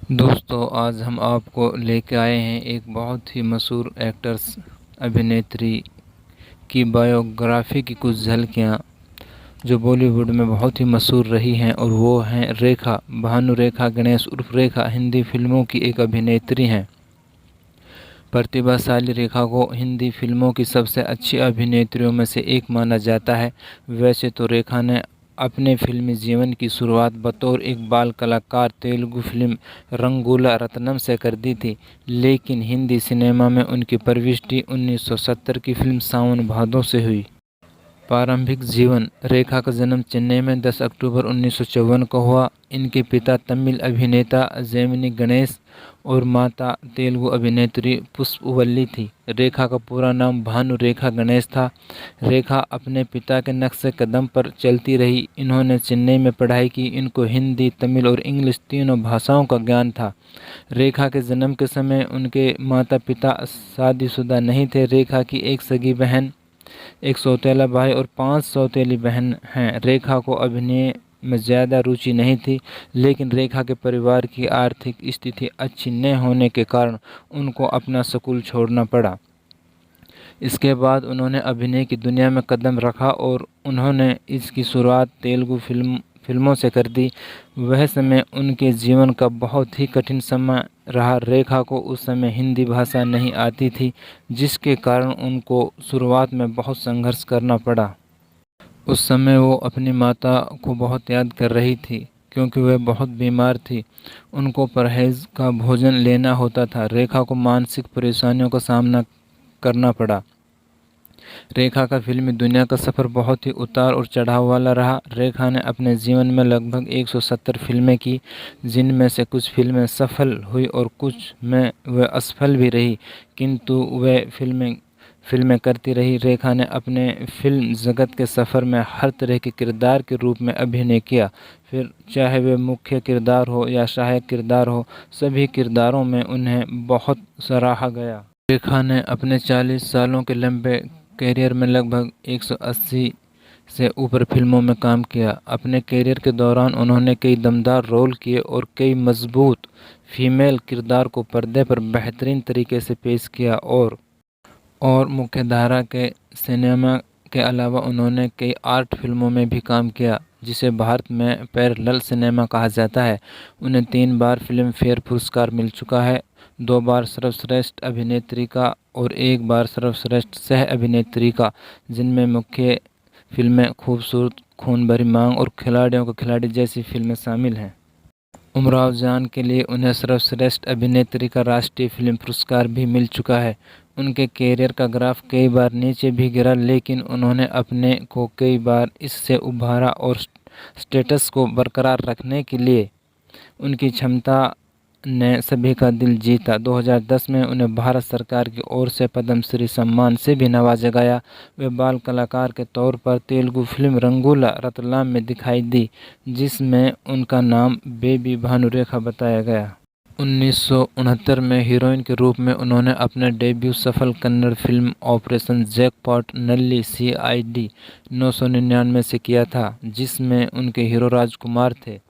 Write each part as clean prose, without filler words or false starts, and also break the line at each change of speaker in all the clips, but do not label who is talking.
दोस्तों, आज हम आपको लेके आए हैं एक बहुत ही मशहूर एक्टर्स अभिनेत्री की बायोग्राफी की कुछ झलकियाँ जो बॉलीवुड में बहुत ही मशहूर रही हैं। और वो हैं रेखा, भानु रेखा गणेश उर्फ रेखा। हिंदी फिल्मों की एक अभिनेत्री हैं। प्रतिभाशाली रेखा को हिंदी फिल्मों की सबसे अच्छी अभिनेत्रियों में से एक माना जाता है। वैसे तो रेखा ने अपने फिल्मी जीवन की शुरुआत बतौर एक बाल कलाकार तेलुगु फिल्म रंगूला रत्नम से कर दी थी, लेकिन हिंदी सिनेमा में उनकी प्रविष्टि 1970 की फिल्म सावन भादो से हुई। प्रारंभिक जीवन: रेखा का जन्म चेन्नई में 10 अक्टूबर 1954 को हुआ। इनके पिता तमिल अभिनेता जेमिनी गणेश और माता तेलुगु अभिनेत्री पुष्पवल्ली थी। रेखा का पूरा नाम भानु रेखा गणेश था। रेखा अपने पिता के नक्शे कदम पर चलती रही। इन्होंने चेन्नई में पढ़ाई की। इनको हिंदी, तमिल और इंग्लिश तीनों भाषाओं का ज्ञान था। रेखा के जन्म के समय उनके माता पिता शादीशुदा नहीं थे। रेखा की एक सगी बहन, एक सौतेला भाई और 5 सौतेली बहन हैं। रेखा को अभिनय में ज़्यादा रुचि नहीं थी, लेकिन रेखा के परिवार की आर्थिक स्थिति अच्छी न होने के कारण उनको अपना स्कूल छोड़ना पड़ा। इसके बाद उन्होंने अभिनय की दुनिया में कदम रखा और उन्होंने इसकी शुरुआत तेलुगु फिल्मों से कर दी। वह समय उनके जीवन का बहुत ही कठिन समय रहा। रेखा को उस समय हिंदी भाषा नहीं आती थी, जिसके कारण उनको शुरुआत में बहुत संघर्ष करना पड़ा। उस समय वो अपनी माता को बहुत याद कर रही थी, क्योंकि वह बहुत बीमार थी। उनको परहेज का भोजन लेना होता था। रेखा को मानसिक परेशानियों का सामना करना पड़ा। रेखा का फिल्मी दुनिया का सफ़र बहुत ही उतार और चढ़ाव वाला रहा। रेखा ने अपने जीवन में लगभग 170 फिल्में की, जिनमें से कुछ फिल्में सफल हुई और कुछ में वह असफल भी रही, किंतु वह फिल्में करती रही। रेखा ने अपने फिल्म जगत के सफ़र में हर तरह के किरदार के रूप में अभिनय किया, फिर चाहे वे मुख्य किरदार हो या सहायक किरदार हो, सभी किरदारों में उन्हें बहुत सराहा गया। रेखा ने अपने 40 सालों के लंबे करियर में लगभग 180 से ऊपर फिल्मों में काम किया। अपने करियर के दौरान उन्होंने कई दमदार रोल किए और कई मजबूत फीमेल किरदार को पर्दे पर बेहतरीन तरीके से पेश किया। और मुख्यधारा के सिनेमा के अलावा उन्होंने कई आर्ट फिल्मों में भी काम किया, जिसे भारत में पैरेलल सिनेमा कहा जाता है। उन्हें 3 बार फिल्म फेयर पुरस्कार मिल चुका है, 2 बार सर्वश्रेष्ठ अभिनेत्री का और 1 बार सर्वश्रेष्ठ सह अभिनेत्री का, जिनमें मुख्य फिल्में खूबसूरत, खून भरी मांग और खिलाड़ियों का खिलाड़ी जैसी फिल्में शामिल हैं। उमराव जान के लिए उन्हें सर्वश्रेष्ठ अभिनेत्री का राष्ट्रीय फिल्म पुरस्कार भी मिल चुका है। उनके कैरियर का ग्राफ कई बार नीचे भी गिरा, लेकिन उन्होंने अपने को कई बार इससे उभारा और स्टेटस को बरकरार रखने के लिए उनकी क्षमता ने सभी का दिल जीता। 2010 में उन्हें भारत सरकार की ओर से पद्मश्री सम्मान से भी नवाजा गया। वे बाल कलाकार के तौर पर तेलुगु फिल्म रंगूला रत्नम में दिखाई दी, जिसमें उनका नाम बेबी भानुरेखा बताया गया। 1969 में हीरोइन के रूप में उन्होंने अपना डेब्यू सफल Kannada film Operation Jackpot Nalli CID 999 से किया था, जिसमें उनके हीरो राजकुमार थे।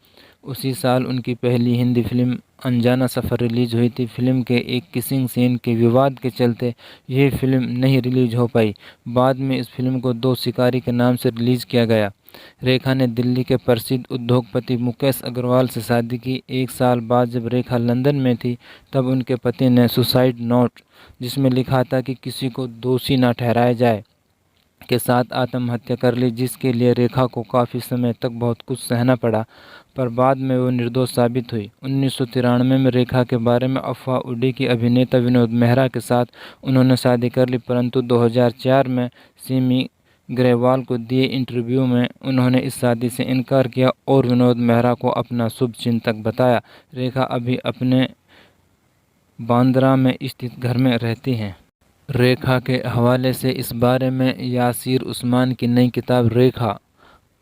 उसी साल उनकी पहली हिंदी फिल्म अनजाना सफ़र रिलीज हुई थी। फिल्म के एक किसिंग सीन के विवाद के चलते यह फिल्म नहीं रिलीज हो पाई। बाद में इस फिल्म को 2 शिकारी के नाम से रिलीज किया गया। रेखा ने दिल्ली के प्रसिद्ध उद्योगपति मुकेश अग्रवाल से शादी की। 1 साल बाद जब रेखा लंदन में थी, तब उनके पति ने सुसाइड नोट, जिसमें लिखा था कि किसी को दोषी न ठहराया जाए, के साथ आत्महत्या कर ली, जिसके लिए रेखा को काफ़ी समय तक बहुत कुछ सहना पड़ा, पर बाद में वो निर्दोष साबित हुई। 1993 में रेखा के बारे में अफवाह उड़ी कि अभिनेता विनोद मेहरा के साथ उन्होंने शादी कर ली, परंतु 2004 में सिमी ग्रेवाल को दिए इंटरव्यू में उन्होंने इस शादी से इनकार किया और विनोद मेहरा को अपना शुभचिंतक बताया। रेखा अभी अपने बांद्रा में स्थित घर में रहती हैं। रेखा के हवाले से इस बारे में यासिर उस्मान की नई किताब रेखा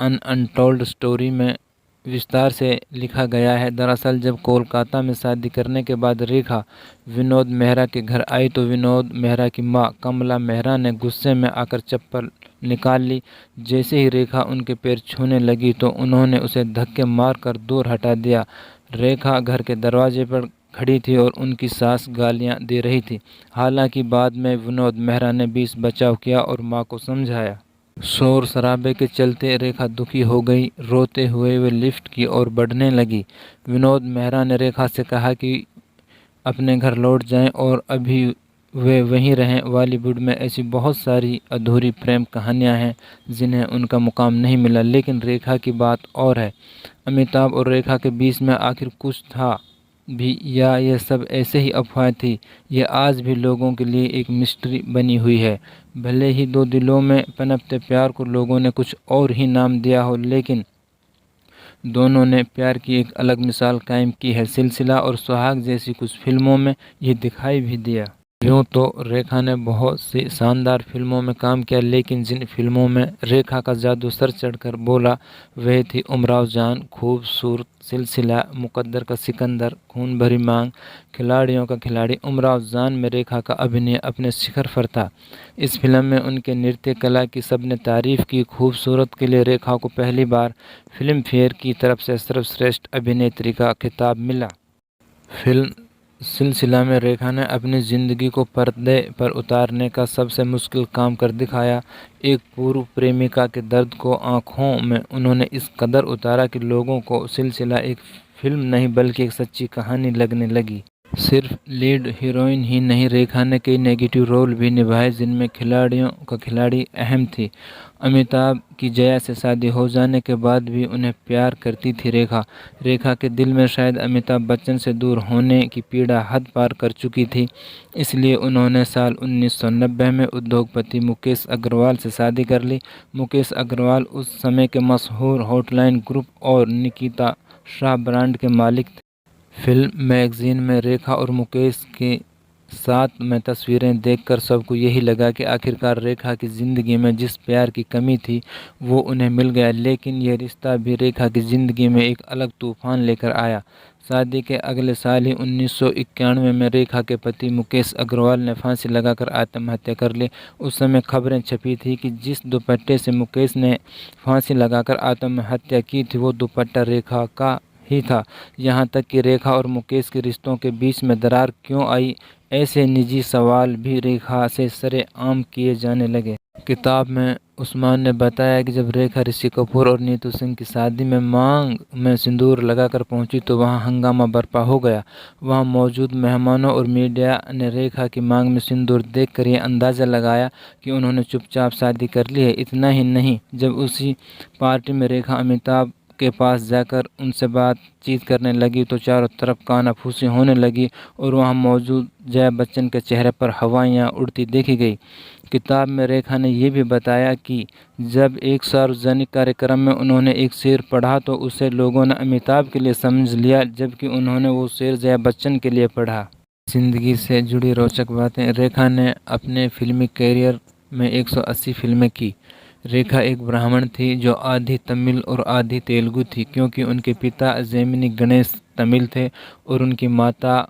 अन अनटोल्ड स्टोरी में विस्तार से लिखा गया है। दरअसल जब कोलकाता में शादी करने के बाद रेखा विनोद मेहरा के घर आई, तो विनोद मेहरा की मां कमला मेहरा ने गुस्से में आकर चप्पल निकाल ली। जैसे ही रेखा उनके पैर छूने लगी, तो उन्होंने उसे धक्के मारकर दूर हटा दिया। रेखा घर के दरवाजे पर खड़ी थी और उनकी सास गालियां दे रही थी। हालांकि बाद में विनोद मेहरा ने भी बचाव किया और मां को समझाया। शोर शराबे के चलते रेखा दुखी हो गई। रोते हुए वे लिफ्ट की ओर बढ़ने लगी। विनोद मेहरा ने रेखा से कहा कि अपने घर लौट जाएं और अभी वे वहीं रहें। बॉलीवुड में ऐसी बहुत सारी अधूरी प्रेम कहानियां हैं जिन्हें उनका मुकाम नहीं मिला, लेकिन रेखा की बात और है। अमिताभ और रेखा के बीच में आखिर कुछ था भी या यह सब ऐसे ही अफवाह थी, ये आज भी लोगों के लिए एक मिस्ट्री बनी हुई है। भले ही दो दिलों में पनपते प्यार को लोगों ने कुछ और ही नाम दिया हो, लेकिन दोनों ने प्यार की एक अलग मिसाल कायम की है। सिलसिला और सुहाग जैसी कुछ फिल्मों में ये दिखाई भी दिया। यूँ तो रेखा ने बहुत सी शानदार फिल्मों में काम किया, लेकिन जिन फिल्मों में रेखा का जादू सर चढ़कर बोला वह थी उमराव जान, खूबसूरत, सिलसिला, मुकद्दर का सिकंदर, खून भरी मांग, खिलाड़ियों का खिलाड़ी। उमराव जान में रेखा का अभिनय अपने शिखर पर था। इस फिल्म में उनके नृत्य कला की सबने तारीफ की। खूबसूरत के लिए रेखा को पहली बार फिल्म फेयर की तरफ से सर्वश्रेष्ठ अभिनेत्री का खिताब मिला। फिल्म सिलसिला में रेखा ने अपनी ज़िंदगी को पर्दे पर उतारने का सबसे मुश्किल काम कर दिखाया। एक पूर्व प्रेमिका के दर्द को आंखों में उन्होंने इस कदर उतारा कि लोगों को सिलसिला एक फिल्म नहीं बल्कि एक सच्ची कहानी लगने लगी। सिर्फ लीड हीरोइन ही नहीं, रेखा ने कई नेगेटिव रोल भी निभाए जिनमें खिलाड़ियों का खिलाड़ी अहम थी। अमिताभ की जया से शादी हो जाने के बाद भी उन्हें प्यार करती थी रेखा। रेखा के दिल में शायद अमिताभ बच्चन से दूर होने की पीड़ा हद पार कर चुकी थी। इसलिए उन्होंने साल 1990 में उद्योगपति मुकेश अग्रवाल से शादी कर ली। मुकेश अग्रवाल उस समय के मशहूर हॉटलाइन ग्रुप और निकिता शाह ब्रांड के मालिक थे। फिल्म मैगजीन में रेखा और मुकेश के साथ में तस्वीरें देखकर सबको यही लगा कि आखिरकार रेखा की ज़िंदगी में जिस प्यार की कमी थी वो उन्हें मिल गया। लेकिन यह रिश्ता भी रेखा की ज़िंदगी में एक अलग तूफान लेकर आया। शादी के अगले साल ही 1991 में रेखा के पति मुकेश अग्रवाल ने फांसी लगाकर आत्महत्या कर ली। उस समय खबरें छपी थी कि जिस दुपट्टे से मुकेश ने फांसी लगाकर आत्महत्या की थी वो दुपट्टा रेखा का ही था। यहाँ तक कि रेखा और मुकेश के रिश्तों के बीच में दरार क्यों आई, ऐसे निजी सवाल भी रेखा से सरेआम किए जाने लगे। किताब में उस्मान ने बताया कि जब रेखा ऋषि कपूर और नीतू सिंह की शादी में मांग में सिंदूर लगाकर पहुंची तो वहां हंगामा बरपा हो गया। वहां मौजूद मेहमानों और मीडिया ने रेखा की मांग में सिंदूर देखकर ये अंदाज़ा लगाया कि उन्होंने चुपचाप शादी कर ली है। इतना ही नहीं, जब उसी पार्टी में रेखा अमिताभ के पास जाकर उनसे बातचीत करने लगी तो चारों तरफ कानाफूसी होने लगी और वहां मौजूद जया बच्चन के चेहरे पर हवाइयां उड़ती देखी गई। किताब में रेखा ने यह भी बताया कि जब एक सार्वजनिक कार्यक्रम में उन्होंने एक शेर पढ़ा तो उसे लोगों ने अमिताभ के लिए समझ लिया, जबकि उन्होंने वो शेर जया बच्चन के लिए पढ़ा। जिंदगी से जुड़ी रोचक बातें। रेखा ने अपने फिल्मी करियर में 180 फिल्में की। रेखा एक ब्राह्मण थी जो आधी तमिल और आधी तेलुगु थी, क्योंकि उनके पिता जैमिनी गणेश तमिल थे और उनकी माता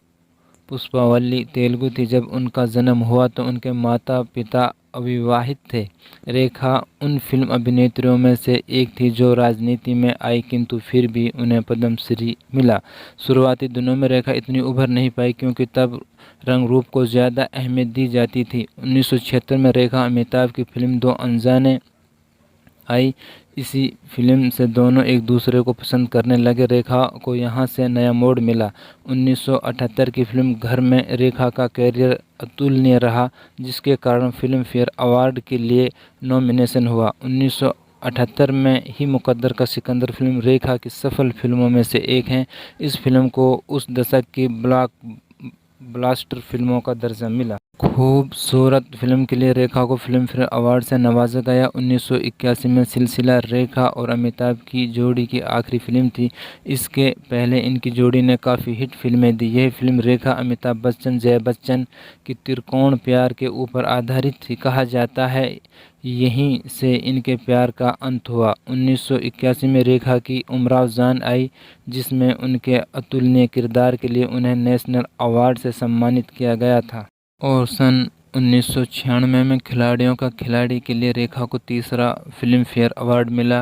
पुष्पावली तेलुगु थी। जब उनका जन्म हुआ तो उनके माता पिता अविवाहित थे। रेखा उन फिल्म अभिनेत्रियों में से एक थी जो राजनीति में आई, किंतु फिर भी उन्हें पद्मश्री मिला। शुरुआती दिनों में रेखा इतनी उभर नहीं पाई क्योंकि तब रंग रूप को ज़्यादा अहमियत दी जाती थी। 1976 में रेखा अमिताभ की फिल्म दो अनजाने आई। इसी फिल्म से दोनों एक दूसरे को पसंद करने लगे। रेखा को यहाँ से नया मोड़ मिला। 1978 की फिल्म घर में रेखा का कैरियर अतुलनीय रहा, जिसके कारण फिल्म फेयर अवार्ड के लिए नॉमिनेशन हुआ। 1978 में ही मुकद्दर का सिकंदर फिल्म रेखा की सफल फिल्मों में से एक है। इस फिल्म को उस दशक की ब्लास्टर फिल्मों का दर्जा मिला। खूबसूरत फिल्म के लिए रेखा को फिल्म फेयर अवार्ड से नवाजा गया। 1981 में सिलसिला रेखा और अमिताभ की जोड़ी की आखिरी फिल्म थी। इसके पहले इनकी जोड़ी ने काफ़ी हिट फिल्में दी। यह फिल्म रेखा, अमिताभ बच्चन, जया बच्चन की त्रिकोण प्यार के ऊपर आधारित थी। कहा जाता है यहीं से इनके प्यार का अंत हुआ। 1981 में रेखा की उमराव जान आई, जिसमें उनके अतुलनीय किरदार के लिए उन्हें नेशनल अवार्ड से सम्मानित किया गया था। और सन 1996 में खिलाड़ियों का खिलाड़ी के लिए रेखा को तीसरा फिल्म फेयर अवार्ड मिला।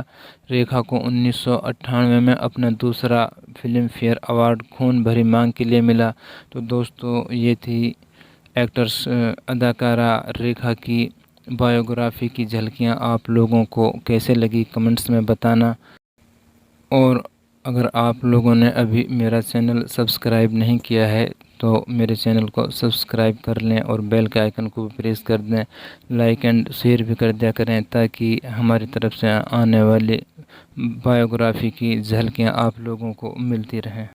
रेखा को 1998 में अपना दूसरा फिल्म फेयर अवार्ड खून भरी मांग के लिए मिला। तो दोस्तों ये थी एक्टर्स अदाकारा रेखा की बायोग्राफी की झलकियाँ। आप लोगों को कैसे लगी कमेंट्स में बताना। और अगर आप लोगों ने अभी मेरा चैनल सब्सक्राइब नहीं किया है तो मेरे चैनल को सब्सक्राइब कर लें और बेल के आइकन को भी प्रेस कर दें। लाइक एंड शेयर भी कर दिया करें ताकि हमारी तरफ से आने वाली बायोग्राफी की झलकियाँ आप लोगों को मिलती रहें।